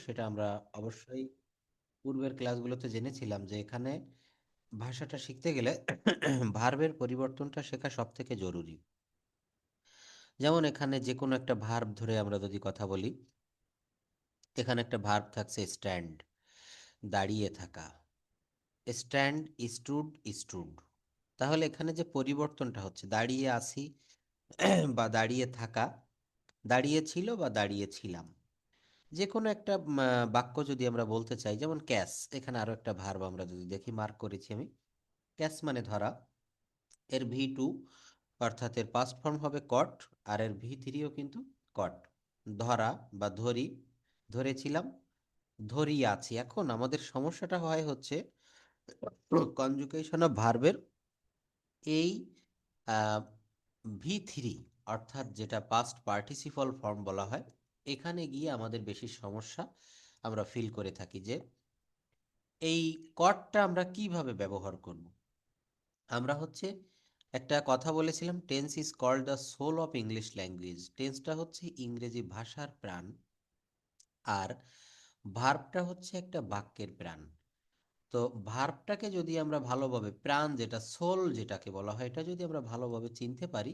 সেটা আমরা অবশ্যই পূর্বের ক্লাসগুলোতে জেনেছিলাম যে এখানে ভাষাটা শিখতে গেলে ভার্বের পরিবর্তনটা শেখা সব থেকে জরুরি। যেমন এখানে যে কোনো একটা ভার্ব ধরে আমরা যদি কথা বলি, এখানে একটা ভার্ব থাকছে স্ট্যান্ড, দাঁড়িয়ে থাকা। Stand, stood, stood. তাহলে এখানে যে পরিবর্তনটা হচ্ছে দাঁড়িয়ে আছি বা দাঁড়িয়ে থাকা, দাঁড়িয়ে ছিল বা দাঁড়িয়ে ছিলাম। যে কোনো একটা বাক্য যদি আমরা বলতে চাই, যেমন ক্যাচ, এখানে আরো একটা ভার্ব আমরা যদি দেখি, মার্ক করেছি আমি। ক্যাচ মানে ধরা। এর ভি 2 অর্থাৎ এর পাস্ট ফর্ম হবে কট, আর এর ভি 3ও কিন্তু কট। ধরা বা ধরি, ধরেছিলাম, ধরিয়াছি। এখন আমাদের সমস্যাটা হচ্ছে কনজুগেশন অফ ভার্বের এই ভি 3, অর্থাৎ যেটা পাস্ট পার্টিসিপল ফর্ম বলা হয়, এখানে গিয়ে আমাদের বেশি সমস্যা আমরা ফিল করে থাকি যে এই কটটা আমরা কিভাবে ব্যবহার করব। আমরা একটা কথা বলেছিলাম, tense is called the soul of English language. টেন্সটা হচ্ছে ইংরেজি ভাষার প্রাণ, আর ভার্বটা হচ্ছে একটা বাক্যের প্রাণ। তো ভার্বটাকে যদি আমরা ভালোভাবে, প্রাণ যেটা, সোল যেটাকে বলা হয়, এটা যদি আমরা ভালোভাবে চিনতে পারি,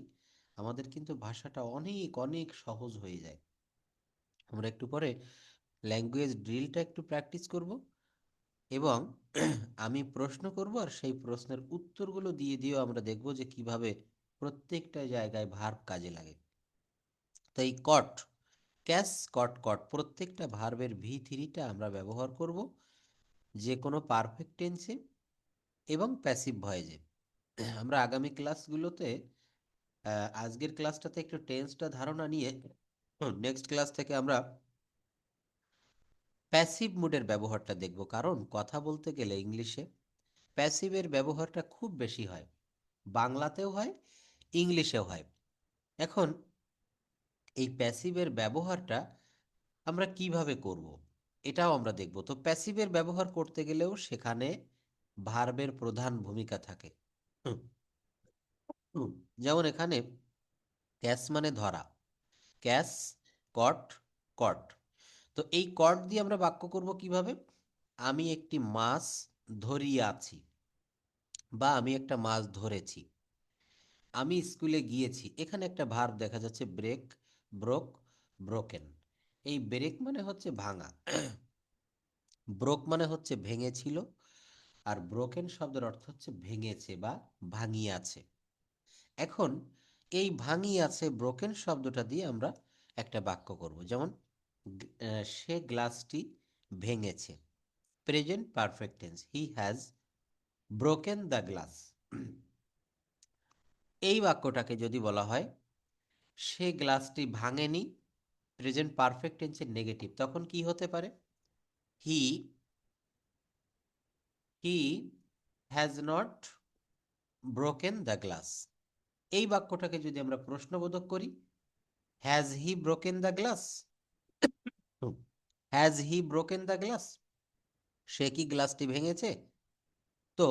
আমাদের কিন্তু ভাষাটা অনেক অনেক সহজ হয়ে যায়। আমরা একটু পরে ল্যাঙ্গুয়েজ ড্রিলটা একটু প্র্যাকটিস করব, এবং আমি প্রশ্ন করব, আর সেই প্রশ্নের উত্তরগুলো দিয়ে দিয়েও আমরা দেখব যে কিভাবে প্রত্যেকটা জায়গায় ভার্ব কাজে লাগে। তাই কট, ক্যাশ, কট, কট, প্রত্যেকটা ভার্বের ভি 3টা আমরা ব্যবহার করব যে কোনো পারফেক্ট টেন্সে এবং প্যাসিভ ভয়েসে। আমরা আগামী ক্লাসগুলোতে আজকের ক্লাসটাতে একটু টেন্সটা ধারণা নিয়ে নেক্সট ক্লাস থেকে আমরা প্যাসিভ মুডের ব্যবহারটা দেখব। কারণ কথা বলতে গেলে ইংলিশে প্যাসিভের ব্যবহারটা খুব বেশি হয়, বাংলাতেও হয়, ইংলিশেও হয়। এখন এই প্যাসিভের ব্যবহারটা আমরা কিভাবে করব, এটাও আমরা দেখব। তো প্যাসিভের ব্যবহার করতে গেলেও সেখানে ভার্বের প্রধান ভূমিকা থাকে। হুম, হুম। যেমন এখানে ক্যাচ মানে ধরা, ক্যাচ, কট, কট। তো এই কট দিয়ে আমরা বাক্য করব কিভাবে? আমি একটি মাছ ধরিয়াছি, বা আমি একটা মাছ ধরেছি। আমি স্কুলে গিয়েছি, এখানে একটা ভার্ব দেখা যাচ্ছে ব্রেক, ব্রোক, ব্রোকেন। এই ব্রেক মানে হচ্ছে ভাঙা, ব্রোক মানে হচ্ছে ভেঙেছিল, আর ব্রোকেন শব্দের অর্থ হচ্ছে ভেঙেছে বা ভাঙিয়াছে। এখন এই ভাঙিয়াছে, ব্রোকেন শব্দটা দিয়ে আমরা একটা বাক্য করব। যেমন সে গ্লাসটি ভেঙেছে, present perfect tense, he has broken the glass. এই বাক্যটাকে যদি বলা হয় সে গ্লাসটি ভাঙেনি, প্রেজেন্ট পারফেক্ট টেন্সের নেগেটিভ, তখন কি হতে পারে? He he has not broken the glass. এই বাক্যটাকে যদি আমরা প্রশ্নবোধক করি, has he broken the glass, has he broken the glass, সে কি গ্লাসটি ভেঙেছে? তো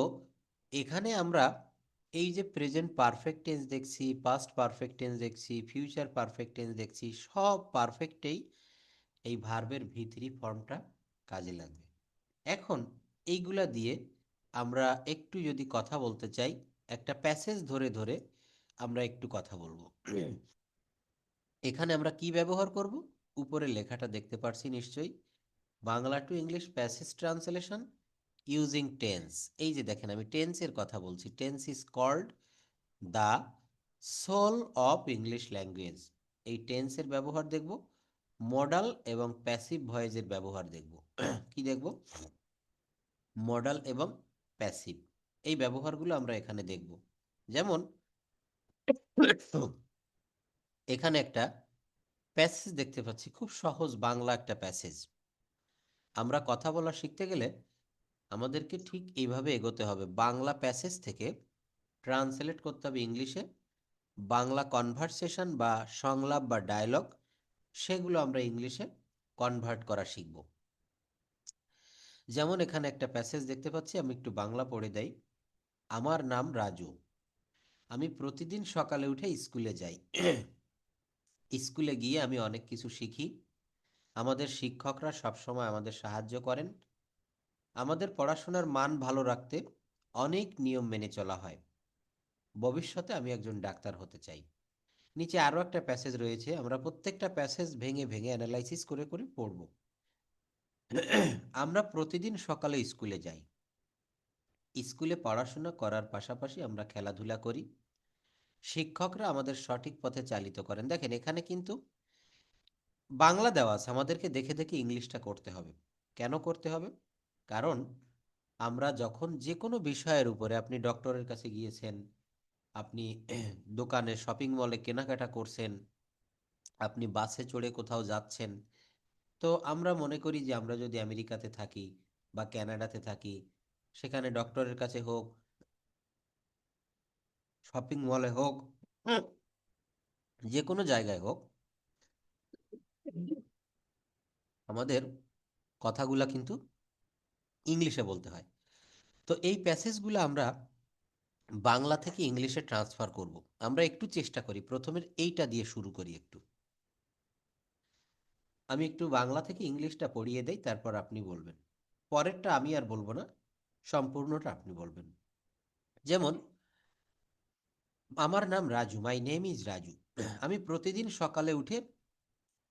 এখানে আমরা এই যে প্রেজেন্ট পারফেক্ট টেন্স দেখছি, পাস্ট পারফেক্ট টেন্স দেখছি, ফিউচার পারফেক্ট টেন্স দেখছি, সব পারফেক্টেই এই ভার্বের ভি 3 ফর্মটা কাজে লাগবে। এখন এইগুলা দিয়ে আমরা একটু যদি কথা বলতে চাই, একটা প্যাসেজ ধরে ধরে আমরা একটু কথা বলবো। এখানে আমরা কি ব্যবহার করব? উপরে লেখাটা দেখতে পারছি নিশ্চয়ই, Bangla to English passage translation using tense. এই যে দেখেন, আমি টেন্সের কথা বলছি। Tense is called the soul of English language. এই টেন্সের ব্যবহার দেখব, মডাল এবং প্যাসিভ ভয়েসের ব্যবহার দেখব। কি দেখব? মডাল এবং প্যাসিভ, এই ব্যবহারগুলো আমরা এখানে দেখব। যেমন এখানে একটা প্যাসেজ দেখতে পাচ্ছি, খুব সহজ বাংলা একটা প্যাসেজ। আমরা কথা বলা শিখতে গেলে আমাদেরকে ঠিক এইভাবে এগোতে হবে, বাংলা প্যাসেজ থেকে ট্রান্সলেট করতে হবে ইংলিশে, বাংলা কনভারসেশন বা সংলাপ বা ডায়লগ, সেগুলো আমরা ইংলিশে কনভার্ট করা শিখব। যেমন এখানে একটা প্যাসেজ দেখতে পাচ্ছি, আমি একটু বাংলা পড়ে দেই। আমার নাম রাজু, আমি প্রতিদিন সকালে উঠে স্কুলে যাই। স্কুলে গিয়ে আমি অনেক কিছু শিখি। আমাদের শিক্ষকরা সবসময় আমাদের সাহায্য করেন। আমাদের পড়াশোনার মান ভালো রাখতে অনেক নিয়ম মেনে চলা হয়। ভবিষ্যতে আমি একজন ডাক্তার হতে চাই। নিচে আরও একটা প্যাসেজ রয়েছে, আমরা প্রত্যেকটা প্যাসেজ ভেঙে ভেঙে অ্যানালাইসিস করে করে পড়ব। আমরা প্রতিদিন সকালে স্কুলে যাই। স্কুলে পড়াশোনা করার পাশাপাশি আমরা খেলাধুলা করি। শিক্ষকরা আমাদের সঠিক পথে চালিত করেন। দেখেন এখানে কিন্তু বাংলা দেওয়া আছে, আমাদেরকে দেখে দেখে ইংলিশটা করতে হবে। কেন করতে হবে? কারণ আমরা যখন যে কোনো বিষয়ের উপরে, আপনি ডক্টরের কাছে গিয়েছেন, আপনি দোকানে শপিং মলে কেনাকাটা করছেন, আপনি বাসে চড়ে কোথাও যাচ্ছেন, তো আমরা মনে করি যে আমরা যদি আমেরিকাতে থাকি বা কানাডাতে থাকি, সেখানে ডক্টরের কাছে হোক, শপিং মলে হোক, হুম, যে কোনো জায়গায় হোক, আমাদের কথাগুলা কিন্তু ইংলিশে বলতে হয়। তো এই প্যাসেজগুলো আমরা বাংলা থেকে ইংলিশে ট্রান্সফার করব। আমরা একটু চেষ্টা করি, প্রথমে এইটা দিয়ে শুরু করি একটু। আমি একটু বাংলা থেকে ইংলিশটা পড়িয়ে দেই, তারপর আপনি বলবেন। পরেরটা আমি আর বলবো না, সম্পূর্ণটা আপনি বলবেন। যেমন, আমার নাম Raju, my name is Raju. আমি প্রতিদিন সকালে উঠে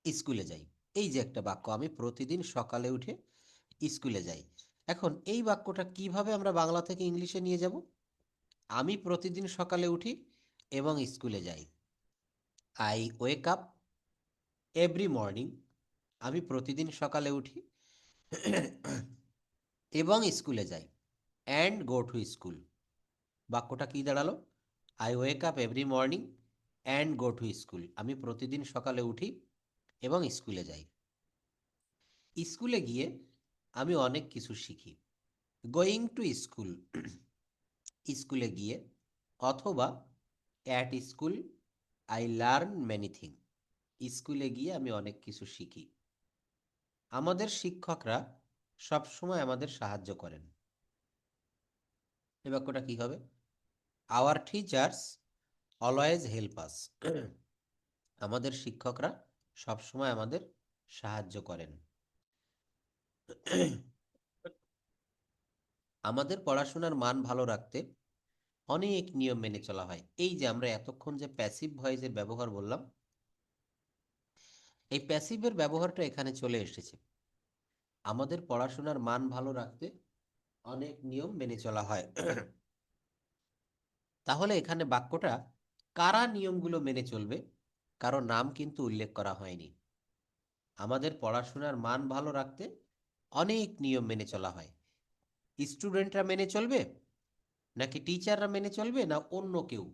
স্কুলে যাই। এই যে একটা বাক্য, আমি প্রতিদিন সকালে উঠে স্কুলে যাই। এখন এই বাক্যটা কিভাবে আমরা বাংলা থেকে ইংলিশে নিয়ে যাব? আমি প্রতিদিন সকালে উঠি এবং স্কুলে যাই। I wake up every morning. আমি প্রতিদিন সকালে উঠি এবং স্কুলে যাই। And go to school. বাক্যটা কি দাঁড়ালো? I wake up every morning and go to school. আমি প্রতিদিন সকালে উঠি এবং স্কুলে যাই। স্কুলে গিয়ে আমি অনেক কিছু শিখি। গোয়িং টু স্কুল, স্কুলে গিয়ে, অথবা at school I learn many thing. স্কুলে গিয়ে আমি অনেক কিছু শিখি। আমাদের শিক্ষকরা সবসময় আমাদের সাহায্য করেন। এই বাক্যটা কি হবে? Our teachers always help us. আমাদের শিক্ষকরা সবসময় আমাদের সাহায্য করেন। আমাদের পড়াশোনার মান ভালো রাখতে অনেক নিয়ম মেনে চলা হয়। এই যে আমরা এতক্ষণ যে প্যাসিভ ভয়েসের ব্যবহার বললাম, এই প্যাসিভের ব্যবহারটা এখানে চলে এসেছে। আমাদের পড়াশোনার মান ভালো রাখতে অনেক নিয়ম মেনে চলা হয়। তাহলে এখানে বাক্যটা কারা নিয়মগুলো মেনে চলবে, কারো নাম কিন্তু উল্লেখ করা হয়নি। আমাদের পড়াশোনার মান ভালো রাখতে অনেক নিয়ম মেনে চলা হয়। স্টুডেন্টরা মেনে চলবে, নাকি টিচাররা মেনে চলবে, না অন্য কেউ?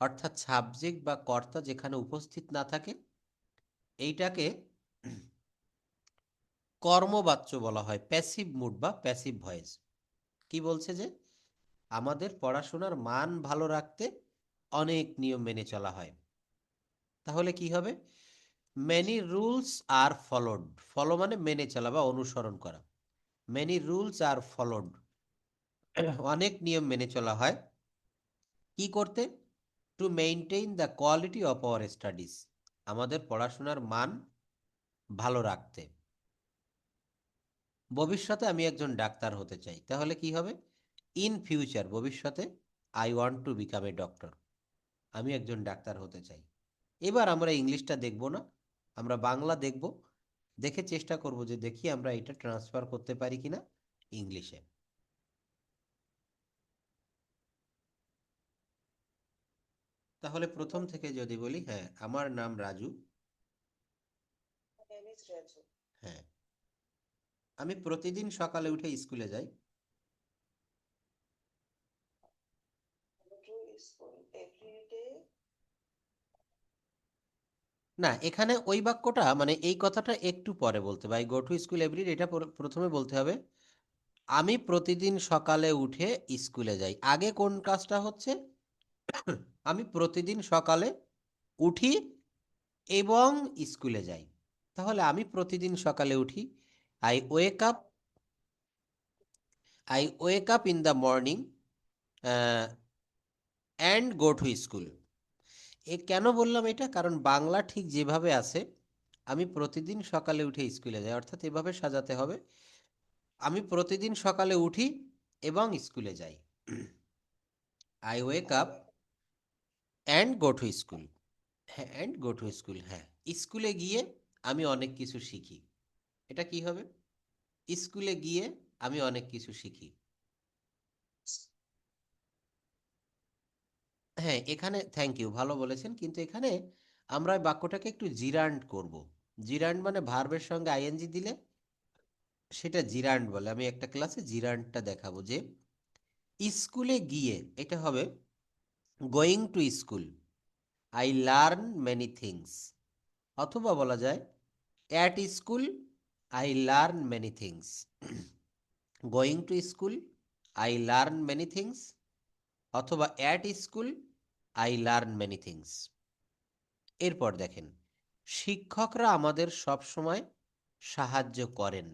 অর্থাৎ সাবজেক্ট বা কর্তা যেখানে উপস্থিত না থাকে, এইটাকে কর্মবাচ্য বলা হয়, প্যাসিভ মুড বা প্যাসিভ ভয়েস। কি বলছে? যে আমাদের পড়াশোনার মান ভালো রাখতে অনেক নিয়ম মেনে চলা হয়। তাহলে কি হবে? Many rules are followed. Follow মানে মেনে চলা বা অনুসরণ করা। মেনি রুলস আর ফলোড, অনেক নিয়ম মেনে চলা হয়। কি করতে? To maintain the quality of our studies. আমাদের পড়াশোনার মান ভালো রাখতে। ভবিষ্যতে আমি একজন ডাক্তার হতে চাই। তাহলে কি হবে? ইন ফিউচার, ভবিষ্যতে, I want to become a doctor. আমি একজন ডাক্তার হতে চাই। এবার আমরা ইংলিশটা দেখব না, আমরা বাংলা দেখব। দেখে চেষ্টা করব যে দেখি আমরা এটা ট্রান্সফার করতে পারি কিনা ইংলিশে। তাহলে প্রথম থেকে যদি বলি, হ্যাঁ, আমার নাম রাজু। হ্যাঁ, আমি প্রতিদিন সকালে উঠে স্কুলে যাই। না, এখানে ওই বাক্যটা মানে এই কথাটা একটু পরে বলতে হবে। I go to school every, এটা প্রথমে বলতে হবে আমি প্রতিদিন সকালে উঠে স্কুলে যাই। আগে কোন কাজটা হচ্ছে? আমি প্রতিদিন সকালে উঠি এবং স্কুলে যাই। তাহলে আমি প্রতিদিন সকালে উঠি, I wake up, I wake up in the morning and go to school. কেন বললাম এটা? কারণ বাংলা ঠিক যেভাবে আছে আমি প্রতিদিন সকালে উঠে স্কুলে যাই, অর্থাৎ এভাবে সাজাতে হবে, আমি প্রতিদিন সকালে উঠি এবং স্কুলে যাই। I wake up and go to school. হ্যাঁ, অ্যান্ড গো টু স্কুল, হ্যাঁ। স্কুলে গিয়ে আমি অনেক কিছু শিখি। এটা কি হবে? স্কুলে গিয়ে আমি অনেক কিছু শিখি। হ্যাঁ, এখানে থ্যাংক ইউ, ভালো বলেছেন, কিন্তু এখানে আমরা ওই বাক্যটাকে একটু জিরান্ড করব। জিরান্ড মানে ভার্বের সঙ্গে আইএনজি দিলে সেটা জিরান্ড বলে। আমি একটা ক্লাসে জিরান্ডটা দেখাবো, যে স্কুলে গিয়ে এটা হবে going to school, I learn many things. অথবা বলা যায় at school I learn many things. Going to school I learn many things, অথবা at school I learn many things. এরপর দেখেন, শিক্ষকরা আমাদের সব সময় সাহায্য করেন।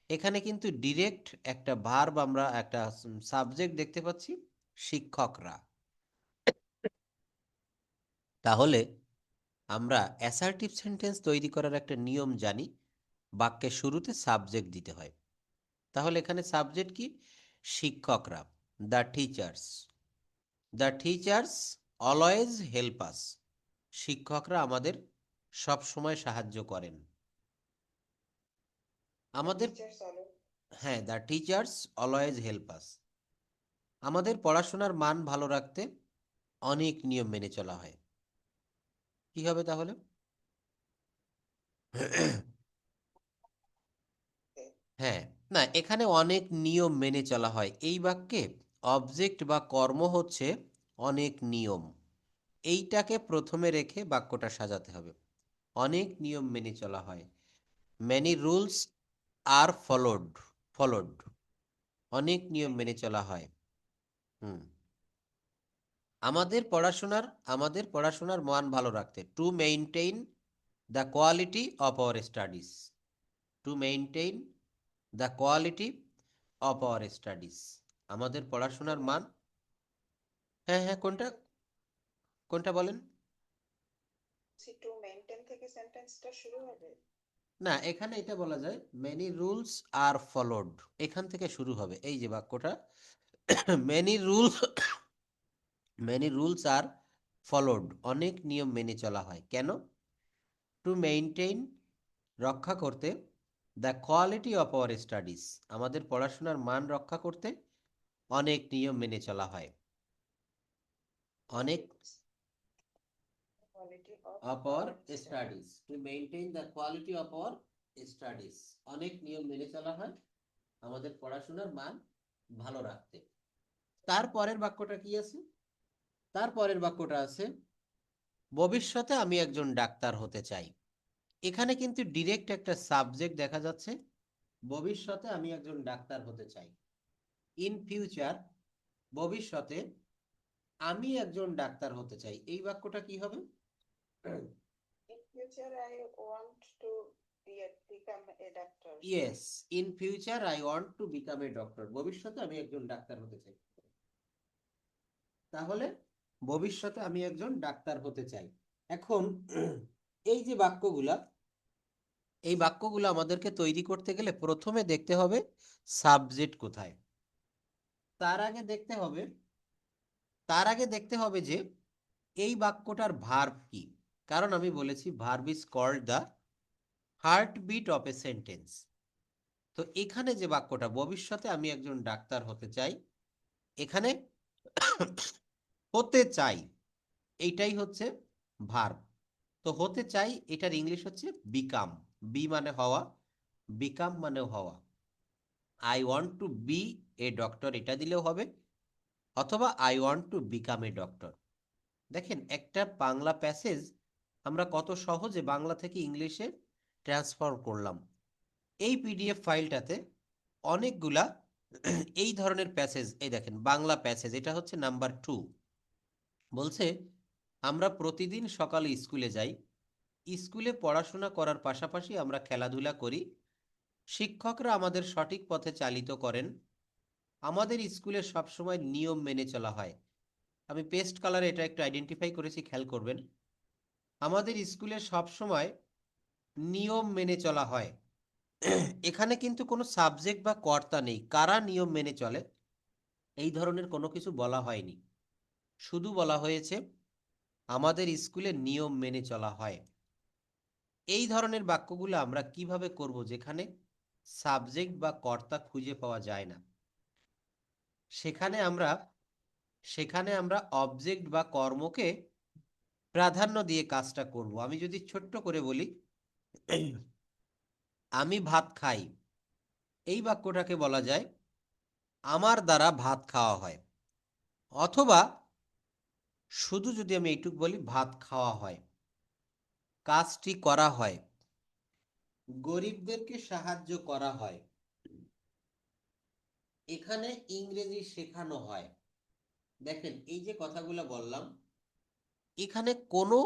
এখানে কিন্তু ডিরেক্ট একটা ভার্ব, আমরা একটা সাবজেক্ট দেখতে পাচ্ছি, শিক্ষকরা। তাহলে আমরা অ্যাসার্টিভ সেন্টেন্স তৈরি করার একটা নিয়ম জানি, বাক্যের শুরুতে সাবজেক্ট দিতে হয়। তাহলে এখানে সাবজেক্ট কি? শিক্ষকরা, the teachers. The teachers always help us. শিক্ষকরা আমাদের সব সময় সাহায্য করেন। আমাদের, হ্যাঁ, the teachers always help us. আমাদের পড়াশোনার মান ভালো রাখতে অনেক নিয়ম মেনে চলা হয়। কি হবে তাহলে? হ্যাঁ, না, এখানে অনেক নিয়ম মেনে চলা হয়, এই বাক্যে অবজেক্ট বা কর্ম হচ্ছে অনেক নিয়ম। এইটাকে প্রথমে রেখে বাক্যটা সাজাতে হবে। অনেক নিয়ম মেনে চলা হয়, many rules are followed. Followed, অনেক নিয়ম মেনে চলা হয়। হুম। আমাদের পড়াশোনার মান ভালো রাখতে, to maintain the quality of our studies. To maintain the quality of our studies. আমাদের পড়াশোনার মান, হ্যাঁ হ্যাঁ, কোনটা কোনটা বলেন? টু মেইনটেইন থেকে সেন্টেন্সটা শুরু হবে। না, এখানে এটা বলা যায় মেনি রুলস আর ফলোড, এখান থেকে শুরু হবে এই যে বাক্যটা। Many rules, many rules are followed, অনেক নিয়ম মেনে চলা হয়। কেন? টু মেইনটেইন, রক্ষা করতে, the quality of our studies, আমাদের পড়াশোনার মান রক্ষা করতে অনেক নিয়ম মেনে চলা হয়। অনেক quality of our studies, to maintain the quality of our studies, অনেক নিয়ম মেনে চলা হয় আমাদের পড়াশোনার মান ভালো রাখতে। তারপরের বাক্যটা কি আছে? তারপরের বাক্যটা আছে ভবিষ্যতে আমি একজন ডাক্তার হতে চাই। এখানে কিন্তু ডিরেক্ট একটা সাবজেক্ট দেখা যাচ্ছে, ভবিষ্যতে আমি একজন ডাক্তার হতে চাই। ইন ফিউচার, ভবিষ্যতে আমি একজন ডাক্তার হতে চাই, এই বাক্যটা কি হবে? In future I want to become a doctor. Yes, in future I want to become a doctor, ভবিষ্যতে আমি একজন ডাক্তার হতে চাই। তাহলে ভবিষ্যতে আমি একজন ডাক্তার হতে চাই। এখন এই যে বাক্যগুলা, এই বাক্যগুলো আমাদেরকে তৈরি করতে গেলে প্রথমে দেখতে হবে সাবজেক্ট কোথায়। তার আগে দেখতে হবে, তার আগে দেখতে হবে যে এই বাক্যটার ভার্ব কি। কারণ আমি বলেছি verb is called the heartbeat of a sentence. তো এখানে যে বাক্যটা ভবিষ্যতে আমি একজন ডাক্তার হতে চাই, এখানে হতে চাই এইটাই হচ্ছে ভার্ব। তো হতে চাই এটার ইংলিশ হচ্ছে বিকাম। বি মানে হওয়া, বিকাম মানে হওয়া। I want to be a doctor, এটা দিলেও হবে, অথবা I want to become a doctor. দেখেন, একটা বাংলা প্যাসেজ আমরা কত সহজে বাংলা থেকে ইংলিশে ট্রান্সফার করলাম। এই পিডিএফ ফাইলটাতে অনেকগুলা এই ধরনের প্যাসেজ, এই দেখেন বাংলা প্যাসেজ, এটা হচ্ছে নাম্বার 2। বলছে আমরা প্রতিদিন সকালে স্কুলে যাই, স্কুলে পড়াশোনা করার পাশাপাশি আমরা খেলাধুলা করি, শিক্ষকরা আমাদের সঠিক পথে চালিত করেন, আমাদের স্কুলে সবসময় নিয়ম মেনে চলা হয়। আমি পেস্ট কালারে এটা একটু আইডেন্টিফাই করেছি, খেয়াল করবেন। আমাদের স্কুলে সব সময় নিয়ম মেনে চলা হয়। এখানে কিন্তু কোনো সাবজেক্ট বা কর্তা নেই, কারা নিয়ম মেনে চলে এই ধরনের কোনো কিছু বলা হয়নি। শুধু বলা হয়েছে আমাদের স্কুলে নিয়ম মেনে চলা হয়। এই ধরনের বাক্যগুলো আমরা কিভাবে করব যেখানে সাবজেক্ট বা কর্তা খুঁজে পাওয়া যায় না? সেখানে আমরা সেখানে আমরা অবজেক্ট বা কর্মকে প্রাধান্য দিয়ে কাজটা করব। আমি যদি ছোট্ট করে বলি, আমি ভাত খাই, এই বাক্যটাকে বলা যায় আমার দ্বারা ভাত খাওয়া হয়। অথবা শুধু যদি আমি এইটুক বলি ভাত খাওয়া হয়, কাজটি করা হয়, গরিবদেরকে সাহায্য করা হয়, এখানে ইংরেজি শেখানো হয়। দেখেন এই যে কথাগুলো বললাম, এখানে কোনো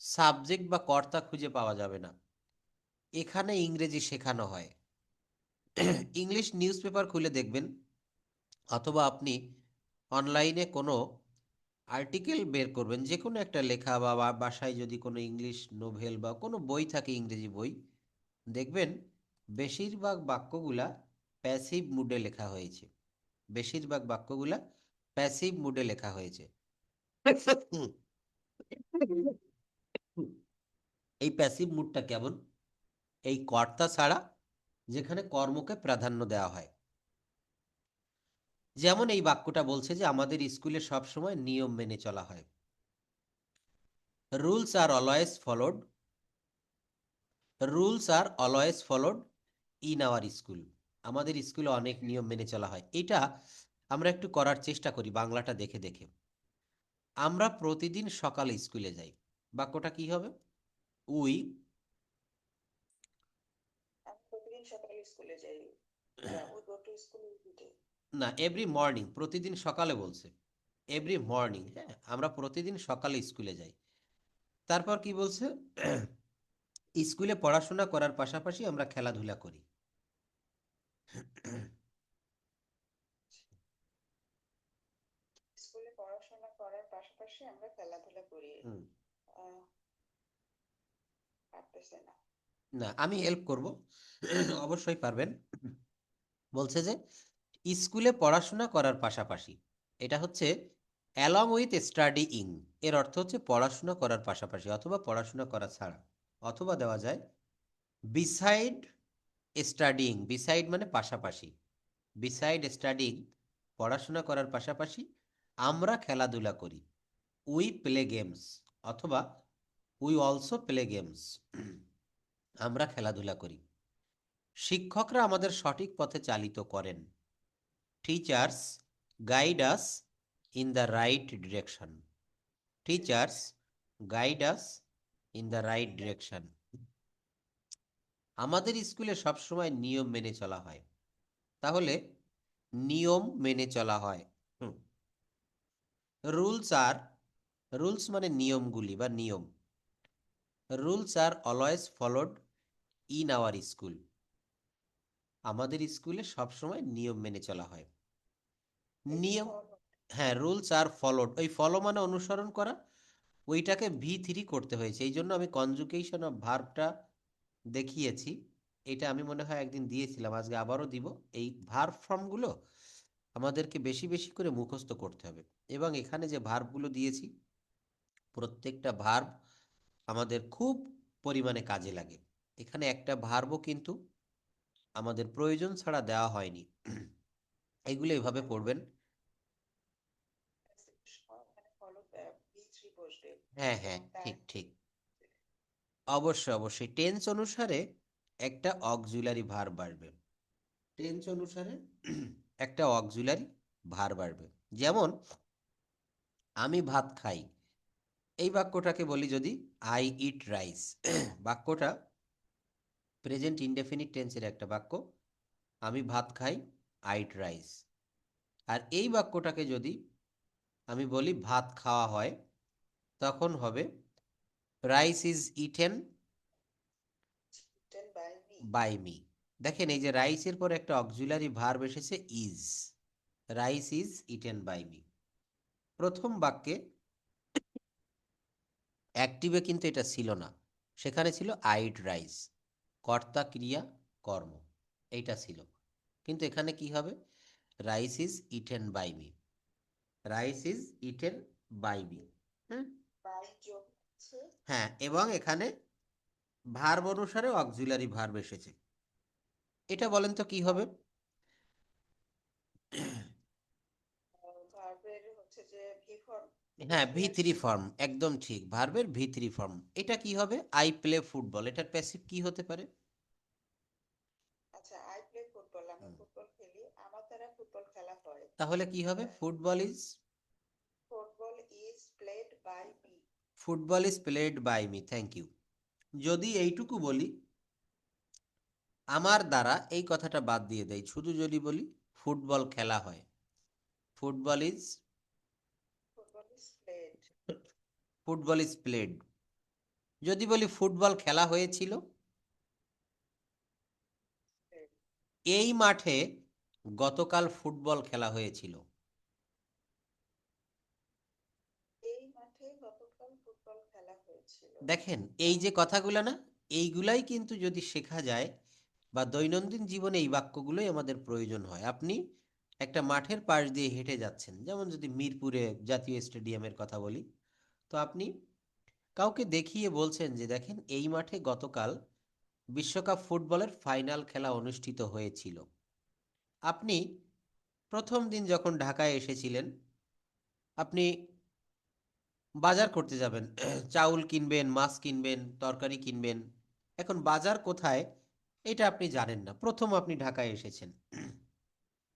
সাবজেক্ট বা কর্তা খুঁজে পাওয়া যাবে না, এখানে ইংরেজি শেখানো হয়। ইংলিশ নিউজ পেপার খুলে দেখবেন, অথবা আপনি অনলাইনে কোনো আর্টিকেল বের করবেন, যে কোনো একটা লেখা বা বাসায় যদি কোনো ইংলিশ নোভেল বা কোনো বই থাকে, ইংরেজি বই, দেখবেন বেশিরভাগ বাক্যগুলা প্যাসিভ মুডে লেখা হয়েছে। বেশিরভাগ বাক্যগুলা প্যাসিভ মুডে লেখা হয়েছে। এই প্যাসিভ মুডটা কেমন? এই কর্তা ছাড়া, যেখানে কর্মকে প্রাধান্য দেওয়া হয়। যেমন এই বাক্যটা বলছে যে আমাদের স্কুলে সব সময় নিয়ম মেনে চলা হয়। Rules are always followed, rules are always followed in our school. আমাদের স্কুলে অনেক নিয়ম মেনে চলা হয়। এটা আমরা একটু করার চেষ্টা করি বাংলাটা দেখে দেখে। আমরা প্রতিদিন সকালে স্কুলে যাই, বাক্যটা কি হবে? উই, আমি প্রতিদিন সকালে স্কুলে যাই। We go to school every day. না, এভরি মর্নিং, প্রতিদিন সকালে বলছে। এভরি মর্নিং, হ্যাঁ, আমরা প্রতিদিন সকালে স্কুলে যাই। তারপর কি বলছে? স্কুলে পড়াশোনা করার পাশাপাশি আমরা খেলাধুলা করি। স্কুলে পড়াশোনা করার পাশাপাশি আমরা খেলাধুলা করি। হুম, আহ, পারতেছে না। না, আমি হেল্প করব। অবশ্যই পারবেন। বলছে যে স্কুলে পড়াশোনা করার পাশাপাশি, এটা হচ্ছে অ্যালং উইথ স্টাডিইং, এর অর্থ হচ্ছে পড়াশোনা করার পাশাপাশি অথবা পড়াশোনা করা ছাড়া। অথবা দেওয়া যায় বিসাইড স্টাডিং, বিসাইড মানে পাশাপাশি, বিসাইড স্টাডিং, পড়াশোনা করার পাশাপাশি আমরা খেলাধুলা করি। উই প্লে গেমস, অথবা উই অলসো প্লে গেমস, আমরা খেলাধুলা করি। শিক্ষকরা আমাদের সঠিক পথে চালিত করেন। Teachers guide us in the right direction. Teachers guide us in the right direction. আমাদের স্কুলে সবসময় নিয়ম মেনে চলা হয়। তাহলে নিয়ম মেনে চলা হয়। রুলস আর, রুলস মানে নিয়মগুলি বা নিয়ম, rules are always followed in our school. আমাদের স্কুলে সবসময় নিয়ম মেনে চলা হয়। নিয়ম, হ্যাঁ, রুলস আর ফলোড, ওই ফলো মানে অনুসরণ করা, ওইটাকে V3 করতে হয়েছে, এই জন্য আমি কনজুগেশন অফ ভার্বটা দেখিয়েছি। এটা আমি মনে হয় একদিন দিয়েছিলাম, আজকে আবারও দিব। এই ভার্ব ফর্মগুলো আমাদেরকে বেশি বেশি করে মুখস্থ করতে হবে। এবং এখানে যে ভার্বগুলো দিয়েছি, প্রত্যেকটা ভার্ব আমাদের খুব পরিমাণে কাজে লাগে। এখানে একটা ভার্বও কিন্তু আমাদের প্রয়োজন ছাড়া দেওয়া হয়নি। এগুলো এভাবে পড়বেন। ওখানে ফলো বি3 বসবে হ্যাঁ হ্যাঁ, এবং তার ঠিক ঠিক, অবশ্যই অবশ্যই টেন্স অনুসারে একটা অক্সিলারি ভার্ব আসবে। টেন্স অনুসারে একটা অক্সিলারি ভার্ব আসবে। যেমন আমি ভাত খাই, এই বাক্যটাকে বলি যদি আই ইট রাইস। বাক্যটা প্রেজেন্ট ইনডেফিনিট টেন্সের একটা বাক্য। আমি ভাত খাই, আই ইট রাইস। আর এই বাক্যটাকে যদি আমি বলি ভাত খাওয়া হয়, তখন হবে rice is eaten ten by me. By me. দেখেন এই যে রাইসের পর একটা অক্সিলারি ভার্ব এসেছে is, rice is eaten by me. প্রথম বাক্যে অ্যাক্টিভে কিন্তু এটা ছিল না, সেখানে ছিল আইড রাইস, কর্তা ক্রিয়া কর্ম, এইটা ছিল। কিন্তু এখানে কি হবে? Rice is eaten by me, rice is eaten by me. By যোগ হচ্ছে হ্যাঁ, এবং এখানে ভার্ব অনুসারে অক্সিলারি ভার্ব এসেছে। এটা বলেন তো কি হবে? ভার্বের হচ্ছে যে ভি ফর্ম, হ্যাঁ, থ্রি ভি3 আসছে। ফর্ম, একদম ঠিক, ভার্বের ভি3 ফর্ম। এটা কি হবে? আই প্লে ফুটবল, এটার প্যাসিভ কি হতে পারে? আচ্ছা, আই প্লে ফুটবল, আমি হুম, ফুটবল খেলি, আমার দ্বারা ফুটবল খেলা হয়। তাহলে কি হবে? Football is, football is played by me. Football is played by me, thank you. যদি এইটুকু বলি আমার দ্বারা, এই কথাটা বাদ দিয়ে দেই, শুধু যদি বলি ফুটবল খেলা হয়, football is, football is played. Football is played. যদি বলি ফুটবল খেলা হয়েছিল, এই মাঠে গতকাল ফুটবল খেলা হয়েছিল। এই মাঠে গতকাল ফুটবল খেলা হয়েছিল। দেখেন এই যে তাহলে কথাগুলো না, এইগুলাই কিন্তু যদি শেখা যায় বা দৈনন্দিন জীবনে এই বাক্যগুলোই আমাদের প্রয়োজন হয়। আপনি একটা মাঠের পাশ দিয়ে হেঁটে যাচ্ছেন, যেমন যদি মিরপুরে জাতীয় স্টেডিয়ামের কথা বলি, তো আপনি কাউকে দেখিয়ে বলছেন যে দেখেন এই মাঠে গতকাল বিশ্বকাপ ফুটবলের ফাইনাল খেলা অনুষ্ঠিত হয়েছিল। আপনি প্রথম দিন যখন ঢাকায় এসেছিলেন, আপনি বাজার করতে যাবেন, চাউল কিনবেন, মাছ কিনবেন, তরকারি কিনবেন। এখন বাজার কোথায় এটা আপনি জানেন না, প্রথম আপনি ঢাকায় এসেছেন।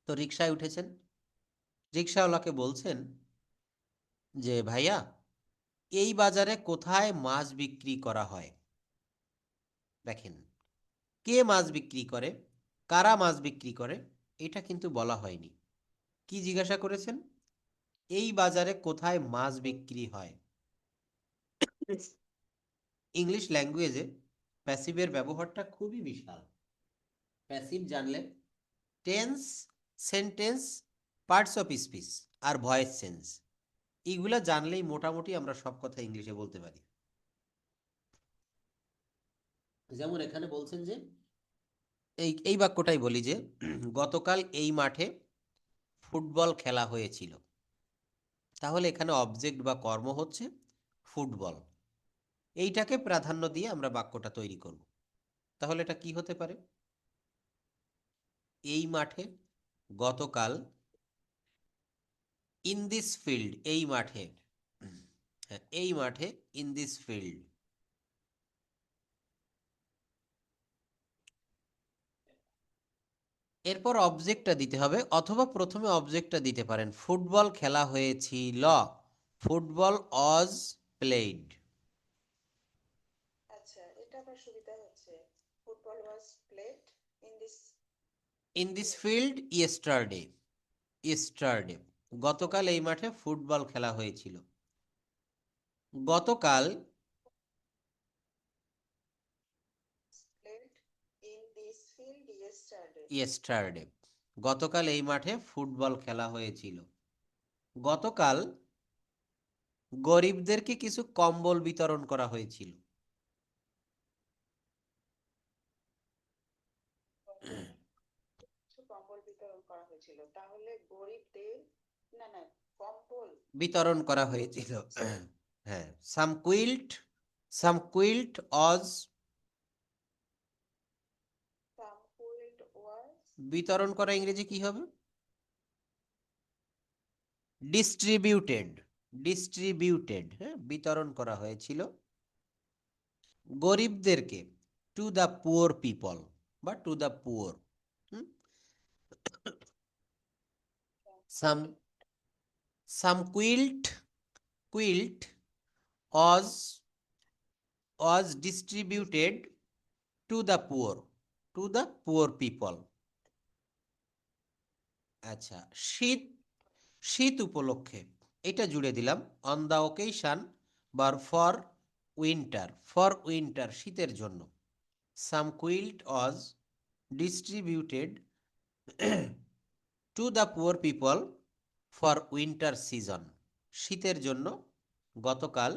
তো রিকশায় উঠেছেন, রিকশাওয়ালাকে বলছেন যে ভাইয়া, এই বাজারে কোথায় মাছ বিক্রি করা হয়? দেখেন, কে মাছ বিক্রি করে, কারা মাছ বিক্রি করে, এটা কিন্তু বলা হয়নি। কি জিজ্ঞাসা করেছেন? এই বাজারে কোথায় মাছ বিক্রি হয়। ইংলিশ ল্যাঙ্গুয়েজে প্যাসিভের ব্যবহারটা খুবই বিশাল। প্যাসিভ জানলে tense, sentence, parts of speech আর ভয়েস চেঞ্জ, এইগুলা জানলেই মোটামুটি আমরা সব কথা ইংলিশে বলতে পারি। যেমন এখানে বলছেন যে, এই এই বাক্যটাই বলি যে গতকাল এই মাঠে ফুটবল খেলা হয়েছিল, তাহলে এখানে অবজেক্ট বা কর্ম হচ্ছে ফুটবল। এইটাকে প্রাধান্য দিয়ে আমরা বাক্যটা তৈরি করব। তাহলে এটা কি হতে পারে? এই মাঠে গতকাল, ইন দিস ফিল্ড, এই মাঠে, হ্যাঁ এই মাঠে, ইন দিস ফিল্ড। এরপর অবজেক্টটা দিতে হবে, অথবা প্রথমে অবজেক্টটা দিতে পারেন, ফুটবল খেলা হয়েছিল, ফুটবল অজ প্লেড। আচ্ছা, এটা আবার সুবিধা হচ্ছে, football was played in this in this field. Field yesterday, yesterday, গতকাল এই মাঠে ফুটবল খেলা হয়েছিল। গতকাল, played in this field yesterday. Yesterday, গতকাল এই মাঠে ফুটবল খেলা হয়েছিল। গতকাল গরিবদেরকে কিছু কম্বল বিতরণ করা হয়েছিল। কিছু কম্বল বিতরণ করা হয়েছিল, তাহলে গরিবদের, না না, কম্বল বিতরণ করা বিতরণ করতে হয়েছিল। হয়েছে। হ্যাঁ, সাম কুইল্ট অজ, সাম কুইল্ড ওয়াজ, বিতরণ করা ইংরেজি কি হবে? ডিস্ট্রিবিউটেড, ডিস্ট্রিবিউটেড, হ্যাঁ, বিতরণ করা হয়েছিল গরিবদেরকে, টু দ্য পুয়ার পিপল বা to the poor. Some some quilts, distributed to the poor, to the poor people. আচ্ছা, শীত, শীত উপলক্ষে, এটা জুড়ে দিলাম, অন দ্য ওকেশন বা ফর উইন্টার, শীতের জন্য। Some quilts distributed to the poor people for winter season, শীতের জন্য গতকাল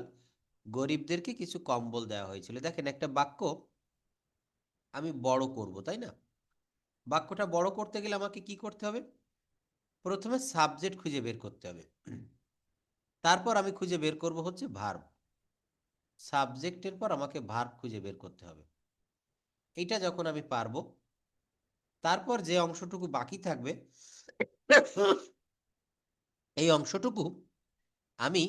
গরিবদেরকে কিছু কম্বল দেওয়া হয়েছিল। দেখেন, একটা বাক্য আমি বড় করব, তাই না? বাক্যটা বড় করতে গেলে আমাকে কি করতে হবে? প্রথমে সাবজেক্ট খুঁজে বের করতে হবে। তারপর আমি খুঁজে বের করব হচ্ছে ভার্ব। সাবজেক্টের পর আমাকে ভার্ব খুঁজে বের করতে হবে। এইটা যখন আমি পারবো, তারপর যে অংশটুকু বাকি থাকবে এই অংশটুকু আমি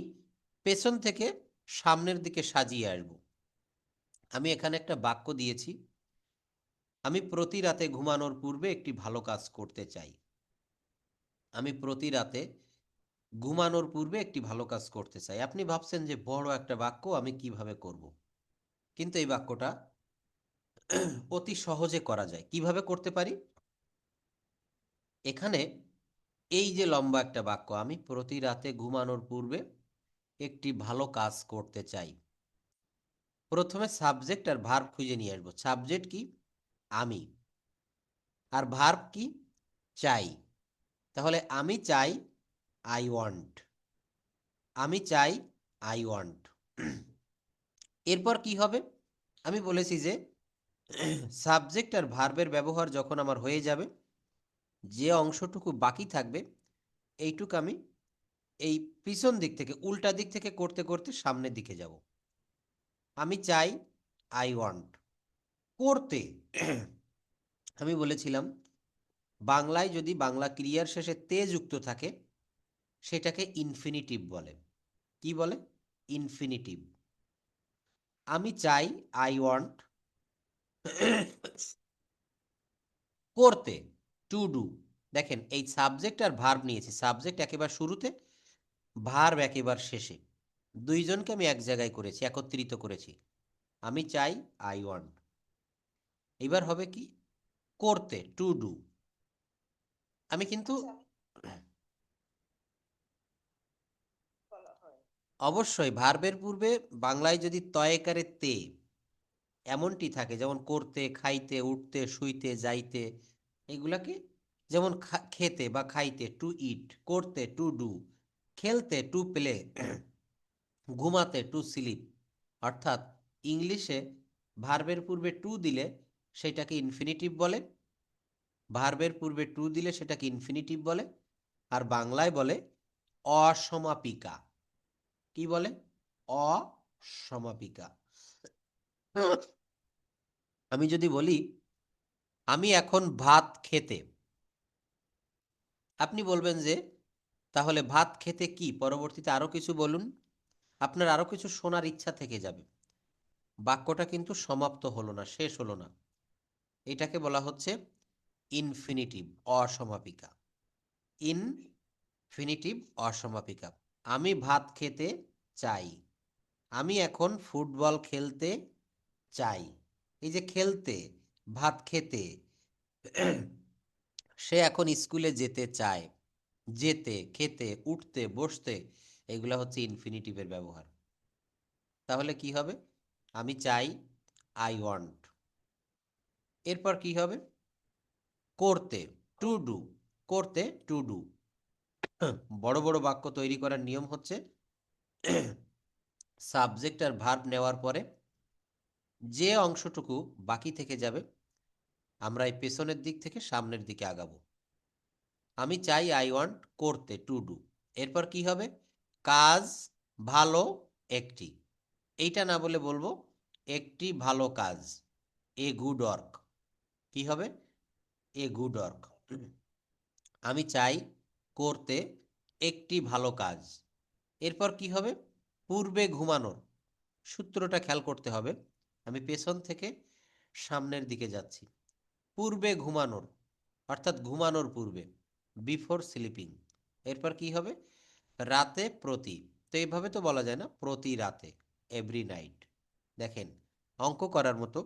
পেছন থেকে সামনের দিকে সাজিয়ে আসব। আমি এখানে একটা বাক্য দিয়েছি, আমি প্রতি রাতে ঘুমানোর পূর্বে একটি ভালো কাজ করতে চাই। আমি প্রতি রাতে ঘুমানোর পূর্বে একটি ভালো কাজ করতে চাই। আপনি ভাবছেন যে বড় একটা বাক্য আমি কিভাবে করব, কিন্তু এই বাক্যটা অতি সহজে করা যায়। কিভাবে করতে পারি? এখানে এই যে লম্বা একটা বাক্য, আমি প্রতি রাতে ঘুমানোর পূর্বে একটি ভালো কাজ করতে চাই, প্রথমে সাবজেক্ট আর ভার্ব খুঁজে নিয়ে আসবো। সাবজেক্ট কি? আমি। আর ভার্ব কি? চাই। তাহলে আমি চাই, আই ওয়ান্ট। আমি চাই, আই ওয়ান্ট। এরপর কি হবে? আমি বলেছি যে সাবজেক্ট আর ভার্বের ব্যবহার যখন আমার হয়ে যাবে, যে অংশটুকু বাকি থাকবে এইটুকু আমি এই পিছন দিক থেকে, উল্টা দিক থেকে করতে করতে সামনের দিকে যাব। আমি চাই, আই ওয়ান্ট। করতে আমি বলেছিলাম বাংলায় যদি বাংলা ক্রিয়ার শেষে তে যুক্ত থাকে সেটাকে ইনফিনিটিভ বলে। কি বলে? ইনফিনিটিভ। আমি চাই, আই ওয়ান্ট, করতে, টু ডু। দেখেন, এই সাবজেক্ট আর ভার্ব নিয়েছি। সাবজেক্ট একেবারে শুরুতে, ভার্ব একেবারে শেষে। দুইজনকে আমি এক জায়গায় করেছি, একত্রিত করেছি। আমি চাই, আই ওয়ান্ট। এবার হবে কি? করতে, টু ডু। আমি কিন্তু আচ্ছা, বলা হয়। অবশ্যই ভার্বের পূর্বে বাংলায় যদি তয়কারে তে এমনটি থাকে, যেমন করতে, খাইতে, উঠতে, শুইতে, যাইতে, এগুলাকে যেমন খেতে বা খাইতে, টু ইট, করতে, টু ডু, খেলতে, টু প্লে, ঘুমাতে, টু স্লিপ। অর্থাৎ ইংলিশে ভার্বের পূর্বে টু দিলে সেটাকে ইনফিনিটিভ বলে, ভার্বের পূর্বে টু দিলে সেটাকে ইনফিনিটিভ বলে, আর বাংলায় বলে অসমাপিকা। কি বলে? অসমাপিকা। আমি যদি বলি আমি এখন ভাত খেতে, আপনি বলবেন যে তাহলে ভাত খেতে কি, পরবর্তীতে আরো কিছু বলুন। আপনার আরো কিছু শোনার ইচ্ছা থেকে যাবে। বাক্যটা কিন্তু সমাপ্ত হলো না, শেষ হলো না। এটাকে বলা হচ্ছে ইনফিনিটিভ, অসমাপিকা। ইনফিনিটিভ, অসমাপিকা। আমি ভাত খেতে চাই। আমি এখন ফুটবল খেলতে চাই। এই যে খেলতে, ভাত খেতে, সে এখন স্কুলে যেতে চায়। যেতে, খেতে, উঠতে, বসতে, এগুলা হচ্ছে ইনফিনিটিভের ব্যবহার। তাহলে কি হবে? আমি চাই, আই ওয়ান্ট। এরপর কি হবে? করতে, টু ডু। করতে, টু ডু। বড় বড় বাক্য তৈরি করার নিয়ম হচ্ছে সাবজেক্ট আর ভার্ব নেওয়ার পরে যে অংশটুকু বাকি থেকে যাবে আমরা এই পেছনের দিক থেকে সামনের দিকে আগাবো। আমি চাই, আই ওয়ান্ট, করতে, টু ডু। এরপর কি হবে? কাজ, ভালো, একটি। এইটা না বলে বলবো একটি ভালো কাজ, এ গুড ওয়ার্ক। কি হবে? A good work. আমি চাই, করতে, একটি ভালো কাজ। এরপর কি হবে? পূর্বে ঘুমানোর। সূত্রটা খেয়াল করতে হবে। আমি পেছন থেকে সামনের দিকে যাচ্ছি। পূর্বে ঘুমানোর, অর্থাৎ ঘুমানোর পূর্বে, বিফোর স্লিপিং। এরপর কি হবে? রাতে, প্রতি। তো এইভাবে তো বলা যায় না, প্রতি রাতে, এভরি নাইট। দেখেন, অঙ্ক করার মতো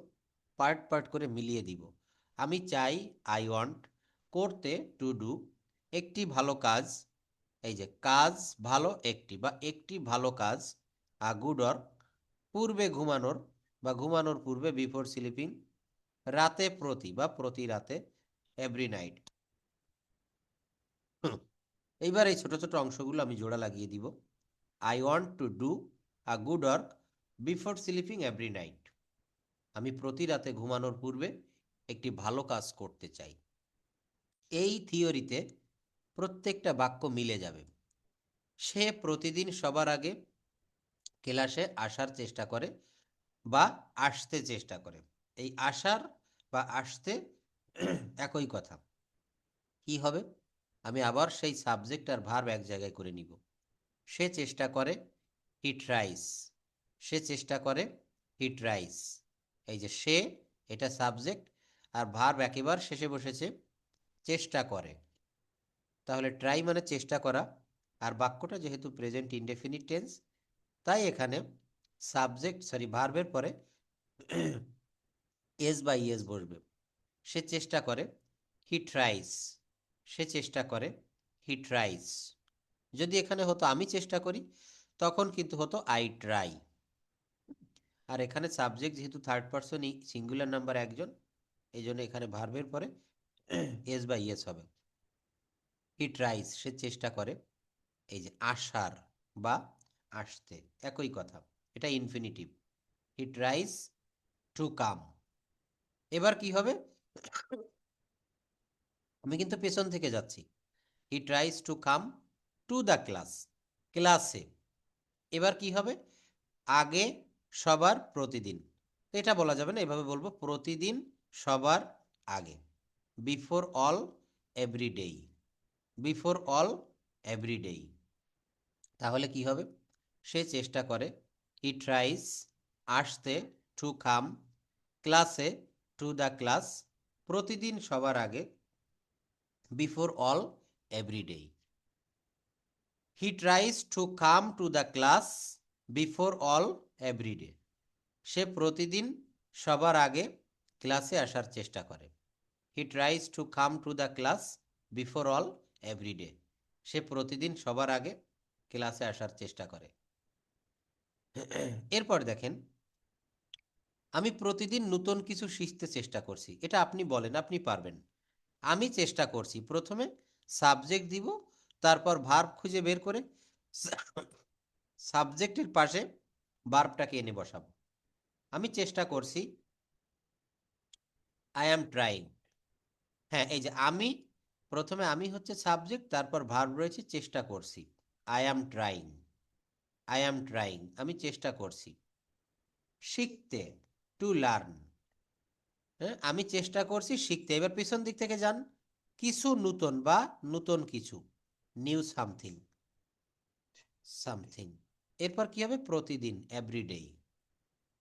পার্ট পার্ট করে মিলিয়ে দিব। আমি চাই, আই ওয়ান্ট, করতে, টু ডু, একটি ভালো কাজ, এই যে কাজ, ভালো, একটি বা একটি ভালো কাজ, গুড ওয়ার্ক, পূর্বে ঘুমানোর বা ঘুমানোর পূর্বে, বিফোর স্লিপিং, রাতে, প্রতি বা প্রতি রাতে, এভরি নাইট। এইবার এই ছোট ছোট অংশগুলো আমি জোড়া লাগিয়ে দিব। I want to do a good work before sleeping every night, আমি প্রতি রাতে ঘুমানোর পূর্বে একটি ভালো কাজ করতে চাই। এই থিওরিতে প্রত্যেকটা বাক্য মিলে যাবে। সে প্রতিদিন সবার আগে ক্লাসে আসার চেষ্টা করে বা আসতে চেষ্টা করে। এই আসার বা আসতে একই কথা। কি হবে? আমি আবার সেই সাবজেক্ট আর ভার্ব এক জায়গায় করে নিব। সে চেষ্টা করে, হি ট্রাইস। সে চেষ্টা করে, হি ট্রাইস। এই যে সে, এটা সাবজেক্ট, আর ভার্ব একেবারে শেষে বসেছে, চেষ্টা করে। তাহলে ট্রাই মানে চেষ্টা করা, আর বাক্যটা যেহেতু প্রেজেন্ট ইনডেফিনিট টেন্স, তাই এখানে সাবজেক্ট ভার্বের পরে এস বা ইএস বসবে। সে চেষ্টা করে, হি ট্রাইস। সে চেষ্টা করে, হি ট্রাইস। যদি এখানে হতো আমি চেষ্টা করি, তখন কিন্তু হতো আই ট্রাই। আর এখানে সাবজেক্ট যেহেতু থার্ড পারসন সিঙ্গুলার নাম্বার একজন, এই জন্য এখানে ভার্বের পরে এস বা ইএস হবে। হি ট্রাইস, সে চেষ্টা করে। এই যে আসার বা আসতে একই কথা, এটা infinitive. He tries to come. এবার কি হবে? আমি কিন্তু পেছন থেকে যাচ্ছি। He tries to come to the class, ক্লাসে। এবার কি হবে? আগে সবার প্রতিদিন। এটা বলা যাবে না, এভাবে বলবো প্রতিদিন সবার আগে। Before all every day, before all every day. তাহলে কি হবে? সে চেষ্টা করে, হি ট্রাইস, আসতে, টু কাম, ক্লাসে, টু দ্য ক্লাস, প্রতিদিন সবার আগে, before all every day. He tries to come to the class before all every day. সে প্রতিদিন সবার আগে ক্লাসে আসার চেষ্টা করে। He tries to come to the class before all every day. সে প্রতিদিন সবার আগে ক্লাসে আসার চেষ্টা করে। এরপর দেখেন, আমি প্রতিদিন নতুন কিছু শিখতে চেষ্টা করছি। এটা আপনি বলেন, আপনি পারবেন। আমি চেষ্টা করছি, প্রথমে সাবজেক্ট দিব, তারপর ভার্ব খুঁজে বের করে সাবজেক্টের পাশে ভার্বটাকে এনে বসাবো। আমি চেষ্টা করছি, আই অ্যাম ট্রাইং। হ্যাঁ, এই যে আমি, প্রথমে আমি হচ্ছে সাবজেক্ট, তারপর ভার্ব রয়েছে চেষ্টা করছি। I am trying, I am trying, আমি চেষ্টা করছি। শিখতে, টু লার্ন। হ্যাঁ, আমি চেষ্টা করছি শিখতে। এবার পিছন দিক থেকে যান, কিছু নতুন বা নতুন কিছু, নিউ সামথিং, সামথিং। এরপর কি হবে? প্রতিদিন, এভরিডে।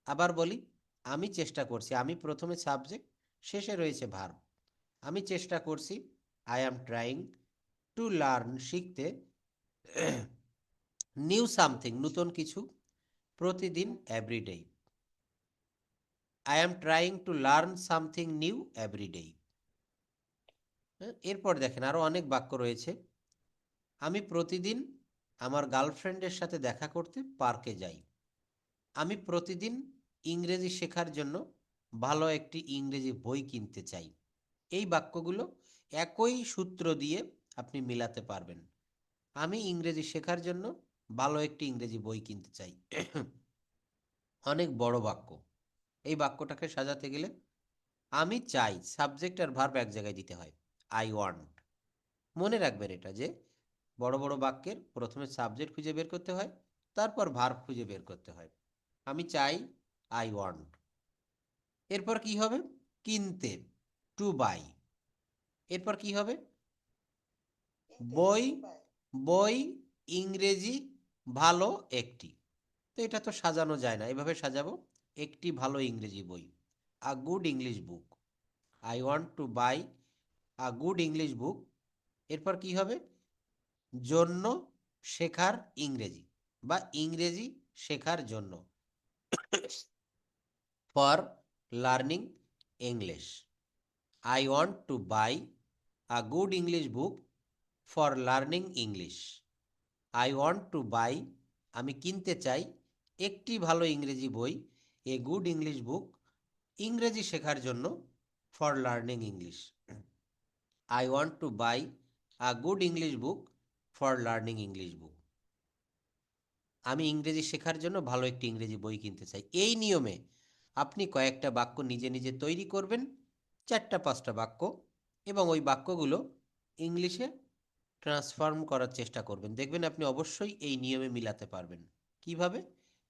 আবার বলি, আমি চেষ্টা করছি, আমি প্রথমে সাবজেক্ট, শেষে রয়েছে ভার্ব। আমি চেষ্টা করছি, I am trying to learn, শিখতে, নিউ সামথিং, নতুন কিছু, প্রতিদিন, everyday. I am trying to learn something new everyday. এরপর দেখেন আরো অনেক বাক্য রয়েছে। আমি প্রতিদিন আমার গার্লফ্রেন্ডের সাথে দেখা করতে পার্কে যাই। আমি প্রতিদিন ইংরেজি শেখার জন্য ভালো একটি ইংরেজি বই কিনতে চাই। এই বাক্যগুলো একই সূত্র দিয়ে আপনি মিলাতে পারবেন। আমি ইংরেজি শেখার জন্য ভালো একটি ইংরেজি বই কিনতে চাই। অনেক বড় বাক্য। এই বাক্যটাকে সাজাতে গেলে আমি চাই, সাবজেক্ট আর ভার্ব এক জায়গায় দিতে হয়। I want. মনে রাখবেন এটা, যে বড় বড় বাক্যের প্রথমে সাবজেক্ট খুঁজে বের করতে হয়, তারপর ভার্ব খুঁজে বের করতে হয়। আমি চাই, আই ওয়ান্ট। এরপর কি হবে? কিনতে, টু বাই। এরপর কি হবে? কিনতে, বই, টু বাই। বই, ইংরেজি, ভালো একটি। তো এটা তো সাজানো যায় না, এভাবে সাজাবো, একটি ভালো ইংরেজি বই, a good English book. I want to buy a good English book. এরপর কি হবে? জন্য, শেখার, ইংরেজি বা ইংরেজি শেখার জন্য, for learning English. I want to buy a good English book for learning English. I want to buy, আমি কিনতে চাই, একটি ভালো ইংরেজি বই, এ গুড ইংলিশ বুক, ইংরেজি শেখার জন্য, for learning English. I want to buy a good English book for learning English book. আমি ইংরেজি শেখার জন্য ভালো একটি ইংরেজি বই কিনতে চাই। এই নিয়মে আপনি কয়েকটা বাক্য নিজে নিজে তৈরি করবেন, 4-5টা বাক্য, এবং ওই বাক্যগুলো ইংলিশে ট্রান্সফর্ম করার চেষ্টা করবেন। দেখবেন আপনি অবশ্যই এই নিয়মে মিলাতে পারবেন। কিভাবে?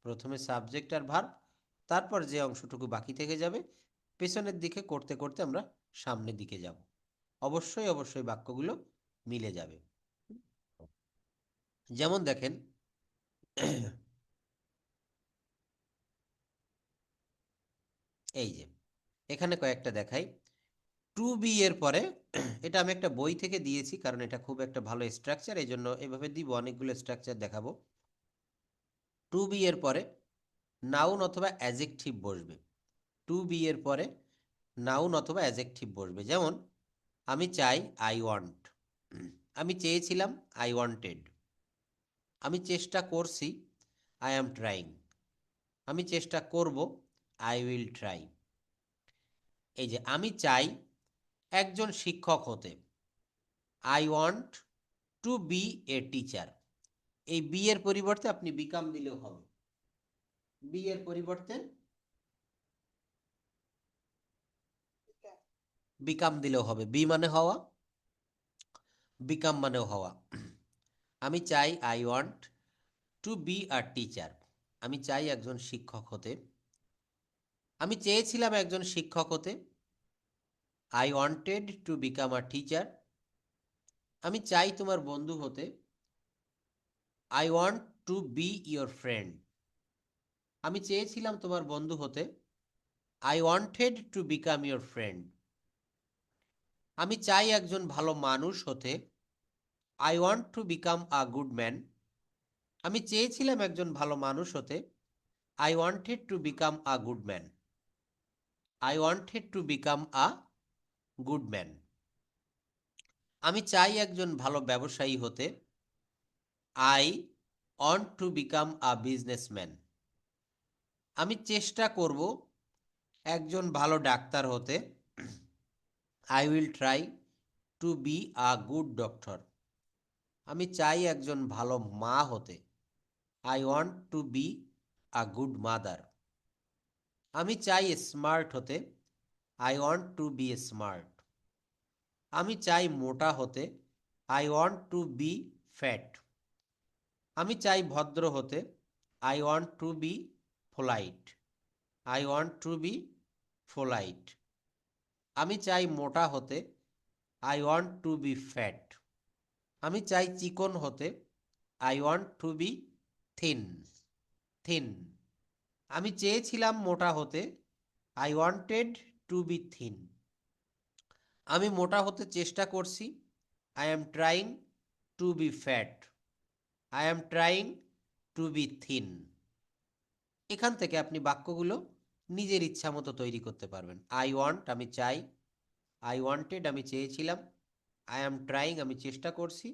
প্রথমে সাবজেক্ট আর ভার্ব, তারপর যে অংশটুকু বাকি থেকে যাবে পেছনের দিকে করতে করতে আমরা সামনের দিকে যাব। অবশ্যই অবশ্যই বাক্যগুলো মিলে যাবে। যেমন দেখেন, এই যে এখানে কয়েকটা দেখাই। টু বি এর পরে, এটা আমি একটা বই থেকে দিয়েছি কারণ এটা খুব একটা ভালো স্ট্রাকচার, এই জন্য এভাবে দিব, অনেকগুলো স্ট্রাকচার দেখাবো। টু বি এর পরে নাউন অথবা অ্যাজেক্টিভ বসবে। টু বি এর পরে নাউন অথবা অ্যাজেক্টিভ বসবে। যেমন আমি চাই, আই ওয়ান্ট। আমি চেয়েছিলাম, আই ওয়ান্টেড। আমি চেষ্টা করছি, আই অ্যাম ট্রাইং। আমি চেষ্টা করব, আই উইল ট্রাই। এই যে আমি চাই একজন শিক্ষক হতে, I want to be a teacher. এই বি এর পরিবর্তে আপনি বিকাম দিলেও হবে। বি এর পরিবর্তে বিকাম দিলেও হবে। বি মানে হওয়া, বিকাম মানেও হওয়া। আমি চাই, I want to be a teacher. আমি চাই একজন শিক্ষক হতে। আমি চেয়েছিলাম একজন শিক্ষক হতে, I wanted two become a teacher. আমি চাই তোমার বন্ধু হতে, I want to be your friend. আমি চেয়েছিলাম তোমার বন্ধু হতে, I wanted to become your friend. আমি চাই একজন ভালো মানুষ হতে, I want to become a good man. আমি চেয়েছিলাম একজন ভালো মানুষ হতে, I wanted two become a good man. I wanted two become a good man. আমি চাই একজন ভালো ব্যবসায়ী হতে, I want to become a businessman. আমি চেষ্টা করব একজন ভালো ডাক্তার হতে, I will try to be a good doctor. আমি চাই একজন ভালো মা হতে, I want to be a good mother. আমি চাই স্মার্ট হতে, I want to be smart. আমি চাই মোটা হতে, I want to be fat. আমি চাই ভদ্র হতে, I want to be polite. I want to be polite. আমি চাই মোটা হতে, I want to be fat. আমি চাই চিকন হতে, I want to be thin. Thin. আমি চেয়েছিলাম মোটা হতে, I wanted to be thin. আমি মোটা হতে চেষ্টা করছি, I am trying to be fat. I am trying to be thin. এখান থেকে আপনি বাক্যগুলো নিজের ইচ্ছা মতো তৈরি করতে পারবেন। আই ওয়ান্ট, আমি চাই। আই ওয়ান্টেড, আমি চেয়েছিলাম। আই এম ট্রাইং, আমি চেষ্টা করছি।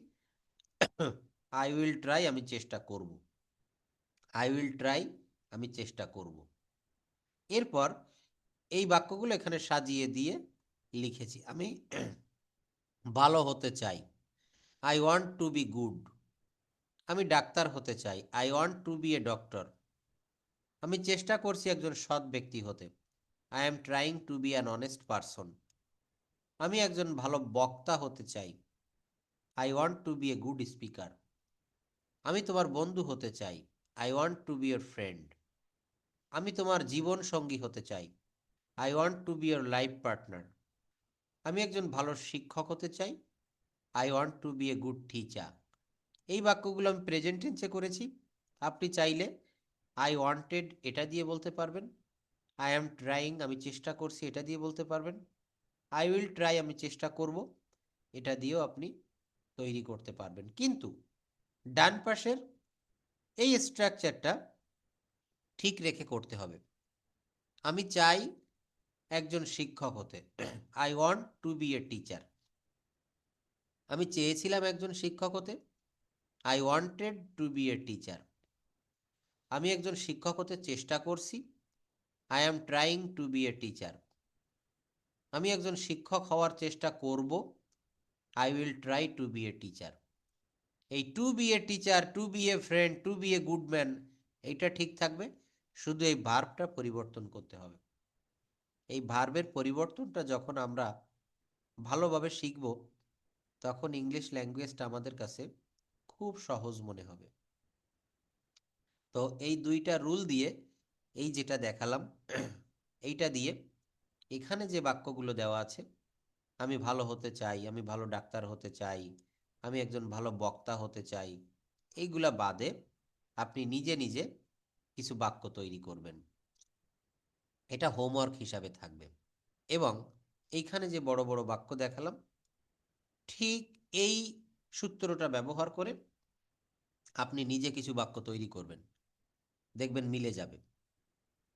আই উইল ট্রাই, আমি চেষ্টা করব। আই উইল ট্রাই, আমি চেষ্টা করব। এরপর এই বাক্যগুলো এখানে সাজিয়ে দিয়ে লিখেছি। আমি ভালো হতে চাই, I want to be good. আমি ডাক্তার হতে চাই, I want to be a doctor. আমি চেষ্টা করছি একজন সৎ ব্যক্তি হতে, I am trying to be an honest person. আমি একজন ভালো বক্তা হতে চাই, I want to be a good speaker. আমি তোমার বন্ধু হতে চাই, I want to be your friend. আমি তোমার জীবন সঙ্গী হতে চাই, I want to be your life partner. আমি একজন ভালো শিক্ষক হতে চাই, I want to be a good teacher. এই বাক্যগুলো আমি প্রেজেন্ট টেন্সে করেছি। আপনি চাইলে আই ওয়ান্টেড এটা দিয়ে বলতে পারবেন, আই অ্যাম ট্রাইং, আমি চেষ্টা করছি, এটা দিয়ে বলতে পারবেন, আই উইল ট্রাই, আমি চেষ্টা করব, এটা দিয়েও আপনি তৈরি করতে পারবেন। কিন্তু ডান পাশের এই স্ট্রাকচারটা ঠিক রেখে করতে হবে। আমি চাই একজন শিক্ষক হতে, I want to be a teacher. আমি চেয়েছিলাম একজন শিক্ষক হতে, I wanted to be a teacher. আমি একজন শিক্ষক হতে চেষ্টা করছি, I am trying to be a teacher. আমি একজন শিক্ষক হওয়ার চেষ্টা করব, I will try to be a teacher. এই to be a teacher, to be a friend, to be a good man, এইটা ঠিক থাকবে, শুধু এই ভার্বটা পরিবর্তন করতে হবে। এই ভার্বের পরিবর্তনটা যখন আমরা ভালোভাবে শিখব, তখন ইংলিশ ল্যাঙ্গুয়েজটা আমাদের কাছে খুব সহজ মনে হবে। তো এই দুইটা রুল দিয়ে, এই যেটা দেখালাম এইটা দিয়ে এখানে যে বাক্যগুলো দেওয়া আছে, আমি ভালো হতে চাই, আমি ভালো ডাক্তার হতে চাই, আমি একজন ভালো বক্তা হতে চাই, এইগুলা বাদে আপনি নিজে নিজে কিছু বাক্য তৈরি করবেন। এটা হোমওয়ার্ক হিসাবে থাকবে। এবং এইখানে যে বড় বড় বাক্য দেখালাম, ঠিক এই সূত্রটা ব্যবহার করে আপনি নিজে কিছু বাক্য তৈরি করবেন, দেখবেন মিলে যাবে।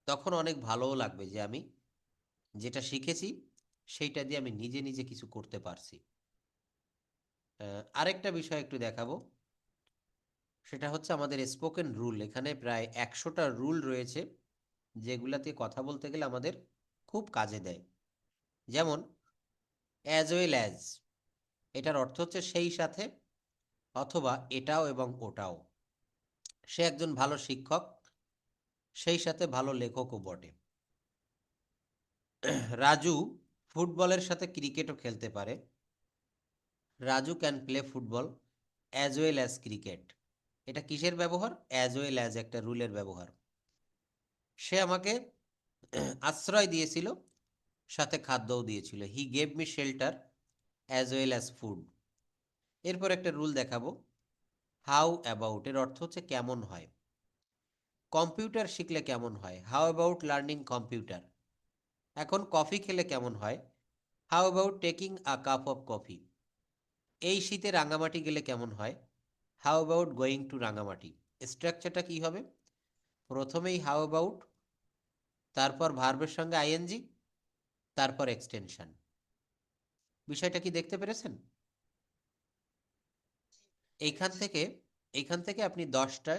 তখন অনেক ভালোও লাগবে যে আমি যেটা শিখেছি সেইটা দিয়ে আমি নিজে নিজে কিছু করতে পারছি। আরেকটা বিষয় একটু দেখাবো, সেটা হচ্ছে আমাদের স্পোকেন রুল। এখানে প্রায় 100টা রুল রয়েছে, যেগুলাতে কথা বলতে গেলে আমাদের খুব কাজে দেয়। যেমন অ্যাজ ওয়েল অ্যাজ, এটার অর্থ হচ্ছে সেই সাথে, অথবা এটাও এবং ওটাও। সে একজন ভালো শিক্ষক, সেই সাথে ভালো লেখকও বটে। রাজু ফুটবলের সাথে ক্রিকেটও খেলতে পারে। Raju can play football as well as cricket. এটা কিসের ব্যবহার? অ্যাজ ওয়েল অ্যাজ একটা রুলের ব্যবহার। সে আমাকে আশ্রয় দিয়েছিল, সাথে খাদ্যও দিয়েছিল। He gave me shelter as well as food. এরপর একটা রুল দেখাবো, হাউ অ্যাবাউট, এর অর্থ হচ্ছে কেমন হয়। কম্পিউটার শিখলে কেমন হয়? How about learning computer. এখন কফি খেলে কেমন হয়? How about taking a cup of coffee. এই শীতে রাঙামাটি গেলে কেমন হয়? How about going to Rangamati. স্ট্রাকচারটা কি হবে? প্রথমেই হাউ অ্যাবাউট, তারপর ভার্বের সঙ্গে আইএনজি, তারপর এক্সটেনশন। বিষয়টা কি দেখতে পেরেছেন? এইখান পেরেছি। থেকে এইখান থেকে আপনি 10টা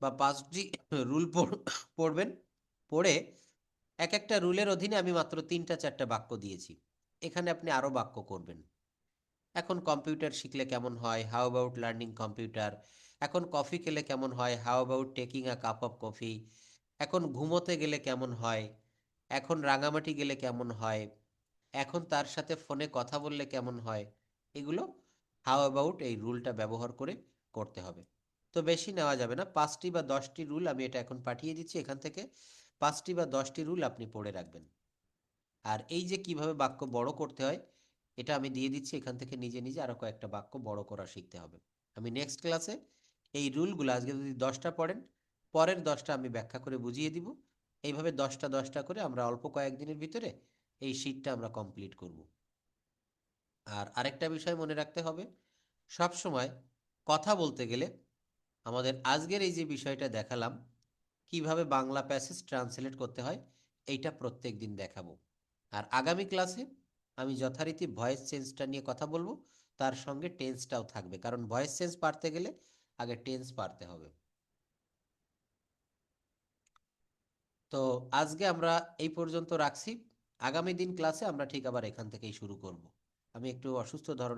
বা 5টি রুল পড়বেন। পড়ে এক একটা রুলের অধীনে আমি মাত্র 3টা 4টা বাক্য দিয়েছি, এখানে আপনি আরো বাক্য করবেন। এখন কম্পিউটার শিখলে কেমন হয়? How about learning computer. এখন কফি খেলে কেমন হয়? How about taking a cup of coffee. এখন ঘুমোতে গেলে কেমন হয়? এখন রাঙামাটি গেলে কেমন হয়? এখন তার সাথে ফোনে কথা বললে কেমন হয়? এগুলো হাউ অ্যাবাউট এই রুলটা ব্যবহার করে করতে হবে। তো বেশি নেওয়া যাবে না, 5টি বা 10টি রুল আমি এটা এখন পাঠিয়ে দিচ্ছি। এখান থেকে 5টি বা 10টি রুল আপনি পড়ে রাখবেন। আর এই যে কিভাবে বাক্য বড় করতে হয়, এটা আমি দিয়ে দিচ্ছি। এখান থেকে নিজে নিজে আরো কয়েকটা বাক্য বড় করা শিখতে হবে। আমি নেক্সট ক্লাসে এই রুলগুলো, আজকে যদি 10টা পড়েন, পরের 10টা আমি ব্যাখ্যা করে বুঝিয়ে দিব। এইভাবে 10টা 10টা করে আমরা অল্প কয়েকদিনের ভিতরে এই শীটটা আমরা কমপ্লিট করব। আর আরেকটা বিষয় মনে রাখতে হবে, সব সময় কথা বলতে গেলে আমাদের আজকের এই যে বিষয়টা দেখালাম, কিভাবে বাংলা প্যাসেজ ট্রান্সলেট করতে হয়, এইটা প্রত্যেক দিন দেখাবো। আর আগামী ক্লাসে আমি যথারীতি ভয়েস চেঞ্জটা নিয়ে কথা বলবো, তার সঙ্গে টেন্সটাও থাকবে, কারণ ভয়েস চেঞ্জ পারতে গেলে আগে টেন্স পারতে হবে। তো আজকে আমরা এই পর্যন্ত রাখছি। আগামী দিন ক্লাসে আমরা ঠিক আবার এখান থেকেই শুরু করব। আমি একটু অসুস্থ ধরনের